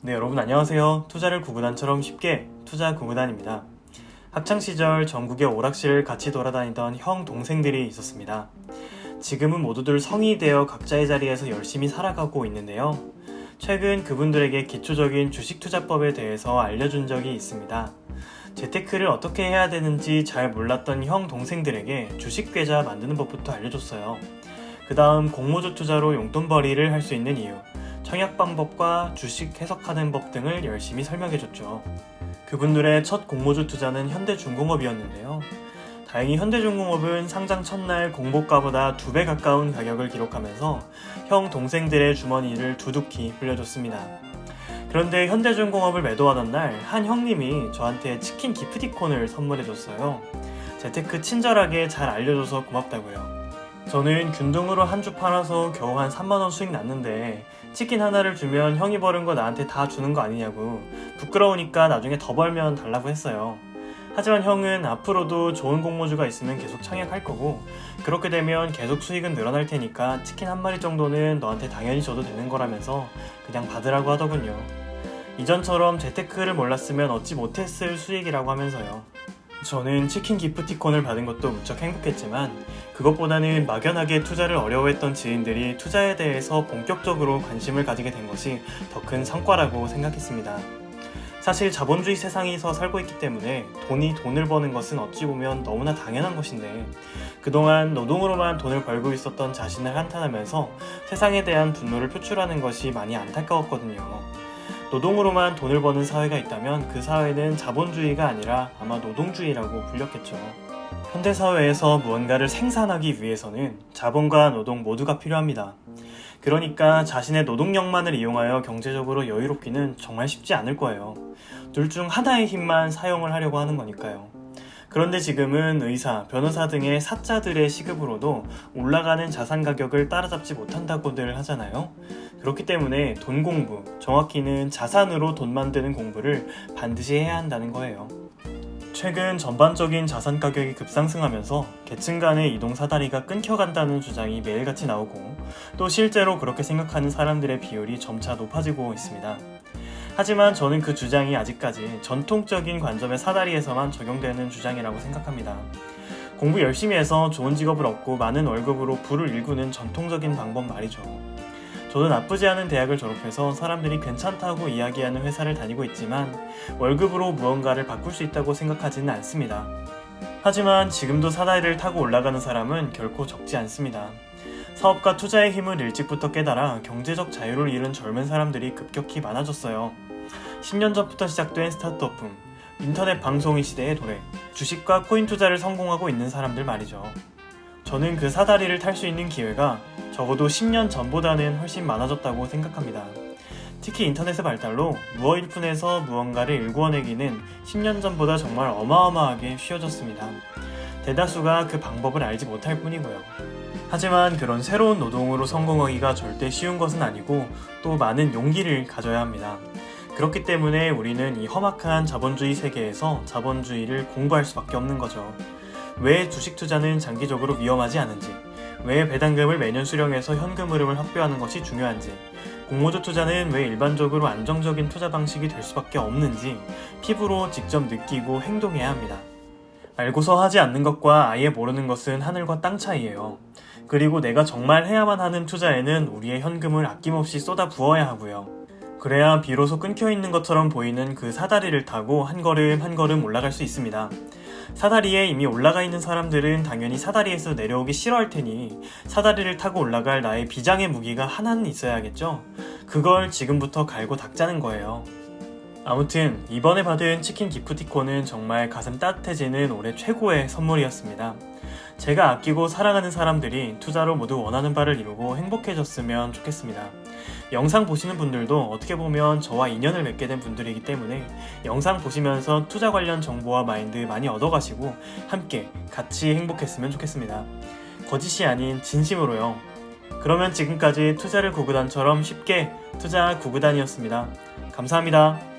네, 여러분 안녕하세요. 투자를 구구단처럼 쉽게 투자 구구단입니다. 학창시절 전국의 오락실을 같이 돌아다니던 형 동생들이 있었습니다. 지금은 모두들 성인이 되어 각자의 자리에서 열심히 살아가고 있는데요. 최근 그분들에게 기초적인 주식 투자법에 대해서 알려준 적이 있습니다. 재테크를 어떻게 해야 되는지 잘 몰랐던 형 동생들에게 주식 계좌 만드는 법부터 알려줬어요. 그 다음 공모주 투자로 용돈벌이를 할 수 있는 이유, 청약 방법과 주식 해석하는 법 등을 열심히 설명해줬죠. 그분들의 첫 공모주 투자는 현대중공업이었는데요. 다행히 현대중공업은 상장 첫날 공모가보다 2배 가까운 가격을 기록하면서 형 동생들의 주머니를 두둑히 불려줬습니다. 그런데 현대중공업을 매도하던 날 한 형님이 저한테 치킨 기프티콘을 선물해줬어요. 재테크 친절하게 잘 알려줘서 고맙다고요. 저는 균등으로 한 주 팔아서 겨우 한 3만원 수익 났는데 치킨 하나를 주면 형이 벌은 거 나한테 다 주는 거 아니냐고 부끄러우니까 나중에 더 벌면 달라고 했어요. 하지만 형은 앞으로도 좋은 공모주가 있으면 계속 청약할 거고 그렇게 되면 계속 수익은 늘어날 테니까 치킨 한 마리 정도는 너한테 당연히 줘도 되는 거라면서 그냥 받으라고 하더군요. 이전처럼 재테크를 몰랐으면 얻지 못했을 수익이라고 하면서요. 저는 치킨 기프티콘을 받은 것도 무척 행복했지만 그것보다는 막연하게 투자를 어려워했던 지인들이 투자에 대해서 본격적으로 관심을 가지게 된 것이 더 큰 성과라고 생각했습니다. 사실 자본주의 세상에서 살고 있기 때문에 돈이 돈을 버는 것은 어찌 보면 너무나 당연한 것인데 그동안 노동으로만 돈을 벌고 있었던 자신을 한탄하면서 세상에 대한 분노를 표출하는 것이 많이 안타까웠거든요. 노동으로만 돈을 버는 사회가 있다면 그 사회는 자본주의가 아니라 아마 노동주의라고 불렸겠죠. 현대사회에서 무언가를 생산하기 위해서는 자본과 노동 모두가 필요합니다. 그러니까 자신의 노동력만을 이용하여 경제적으로 여유롭기는 정말 쉽지 않을 거예요. 둘 중 하나의 힘만 사용을 하려고 하는 거니까요. 그런데 지금은 의사, 변호사 등의 사자들의 시급으로도 올라가는 자산 가격을 따라잡지 못한다고들 하잖아요. 그렇기 때문에 돈 공부, 정확히는 자산으로 돈 만드는 공부를 반드시 해야 한다는 거예요. 최근 전반적인 자산 가격이 급상승하면서 계층 간의 이동 사다리가 끊겨간다는 주장이 매일같이 나오고 또 실제로 그렇게 생각하는 사람들의 비율이 점차 높아지고 있습니다. 하지만 저는 그 주장이 아직까지 전통적인 관점의 사다리에서만 적용되는 주장이라고 생각합니다. 공부 열심히 해서 좋은 직업을 얻고 많은 월급으로 부를 일구는 전통적인 방법 말이죠. 저도 나쁘지 않은 대학을 졸업해서 사람들이 괜찮다고 이야기하는 회사를 다니고 있지만 월급으로 무언가를 바꿀 수 있다고 생각하지는 않습니다. 하지만 지금도 사다리를 타고 올라가는 사람은 결코 적지 않습니다. 사업과 투자의 힘을 일찍부터 깨달아 경제적 자유를 잃은 젊은 사람들이 급격히 많아졌어요. 10년 전부터 시작된 스타트업 붐, 인터넷 방송의 시대의 도래, 주식과 코인 투자를 성공하고 있는 사람들 말이죠. 저는 그 사다리를 탈 수 있는 기회가 적어도 10년 전보다는 훨씬 많아졌다고 생각합니다. 특히 인터넷의 발달로 무어일푼에서 무언가를 일구어내기는 10년 전보다 정말 어마어마하게 쉬워졌습니다. 대다수가 그 방법을 알지 못할 뿐이고요. 하지만 그런 새로운 노동으로 성공하기가 절대 쉬운 것은 아니고 또 많은 용기를 가져야 합니다. 그렇기 때문에 우리는 이 험악한 자본주의 세계에서 자본주의를 공부할 수밖에 없는 거죠. 왜 주식 투자는 장기적으로 위험하지 않은지, 왜 배당금을 매년 수령해서 현금 흐름을 확보하는 것이 중요한지, 공모주 투자는 왜 일반적으로 안정적인 투자 방식이 될 수밖에 없는지 피부로 직접 느끼고 행동해야 합니다. 알고서 하지 않는 것과 아예 모르는 것은 하늘과 땅 차이예요. 그리고 내가 정말 해야만 하는 투자에는 우리의 현금을 아낌없이 쏟아 부어야 하고요. 그래야 비로소 끊겨있는 것처럼 보이는 그 사다리를 타고 한 걸음 한 걸음 올라갈 수 있습니다. 사다리에 이미 올라가 있는 사람들은 당연히 사다리에서 내려오기 싫어할 테니 사다리를 타고 올라갈 나의 비장의 무기가 하나는 있어야겠죠? 그걸 지금부터 갈고 닦자는 거예요. 아무튼 이번에 받은 치킨 기프티콘은 정말 가슴 따뜻해지는 올해 최고의 선물이었습니다. 제가 아끼고 사랑하는 사람들이 투자로 모두 원하는 바를 이루고 행복해졌으면 좋겠습니다. 영상 보시는 분들도 어떻게 보면 저와 인연을 맺게 된 분들이기 때문에 영상 보시면서 투자 관련 정보와 마인드 많이 얻어가시고 함께 같이 행복했으면 좋겠습니다. 거짓이 아닌 진심으로요. 그러면 지금까지 투자를 구구단처럼 쉽게 투자 구구단이었습니다. 감사합니다.